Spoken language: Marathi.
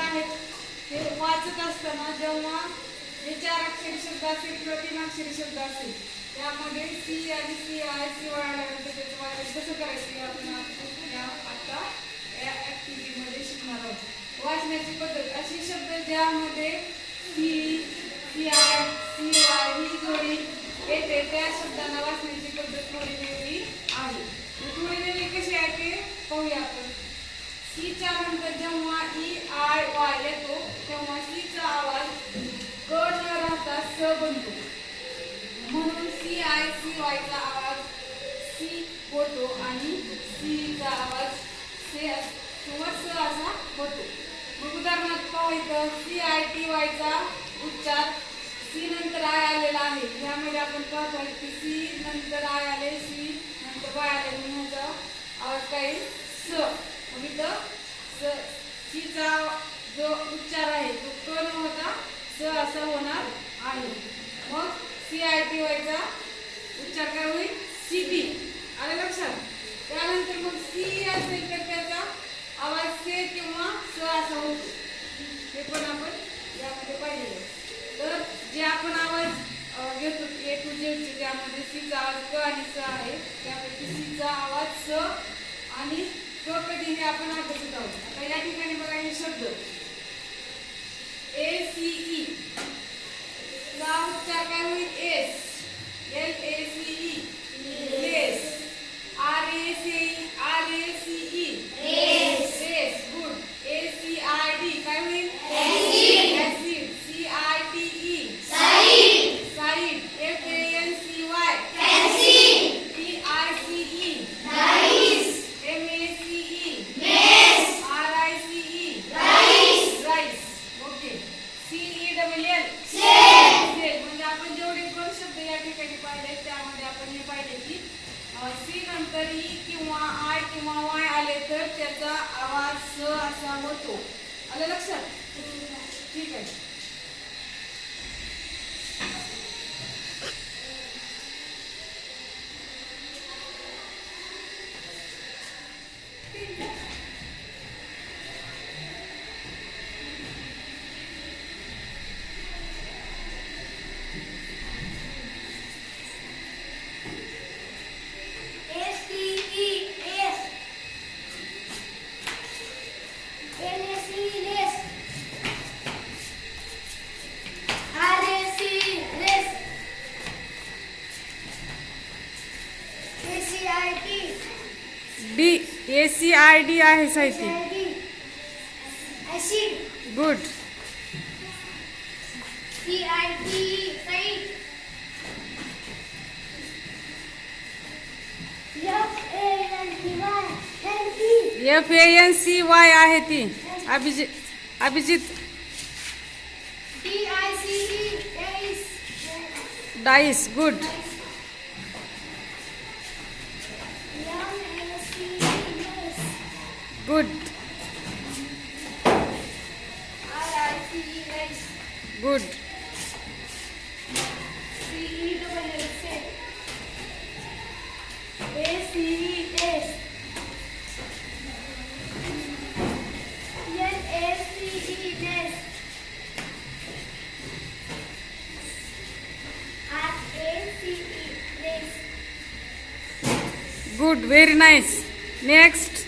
आहेत ते वाचत असताना जेव्हा हे 4 अक्षरी शब्द असतील किंवा 3 अक्षरी शब्द असतील त्यामध्ये सी आणि सी आय सी वाय आल्यानंतर त्याचं वाचन कसं करायचं आपण आता या ऍक्टिव्हिटीमध्ये शिकणार आहोत. वाचण्याची पद्धत अशी शब्द ज्यामध्ये C C I C Y ही जोडी येते त्या शब्दांना वाचण्याची पद्धत थोडी वेगळी आहे. थोडी वेगळी कशी आहे ते पाहूया आपण. सीच्या नंतर जेव्हा ई आय वाय येतो तेव्हा सीचा आवाज क न राहता स बनतो, म्हणून सी आय सी वाय चा आवाज सी होतो आणि सी चा आवाज से किंवा स असा होतो. मग उदाहरणार्थ पाहायचं सी आय टी वाय चा उच्चार सी नंतर आय आलेला आहे. यामध्ये आपण पाहतो की सी नंतर आय आले, सी नंतर वाय आले, म्हणून ह्याचा आवाज काय स. मग इथं सीचा जो उच्चार आहे तो क न होता स असा होणार आहे. मग सी आय टी वायचा उच्चार काय होईल सीटी. आलं लक्षात. त्यानंतर मग सी असेल तर त्याचा आवाज से किंवा स असा होतो. हे पण आपण यामध्ये पाहिलेलं. तर जे आपण आवाज घेतो ए टू झेडचे त्यामध्ये सीचा आवाज क आणि स आहे. त्यापैकी सीचा आवाज स आणि क कधी हे आपण अभ्यासत आहोत. आता या ठिकाणी बघा हे शब्द ए सी ई चा उच्चार काय होईल S. L A C E lace. R A C E race. Race. Good. A C I D काय होईल acid. C I T E side. Side. F A N C Y fancy. T I C E nice. M A C E mace. R I C E rice. Rice. Okay. C E double L cell. म्हणजे आपण जेवढे पण शब्द या ठिकाणी पाहिले त्यामध्ये आपण हे पाहिले की सी नंतर ई किंवा आय किंवा वाय आले तर त्याचा आवाज स असा होतो. आलं लक्षात. ठीक आहे. D A C I D आहे साहित्य. Good. C I T side. F A N C Y आहे ती Abhijit. D I C E dice. Good. Good. Good. Good, very nice. Next.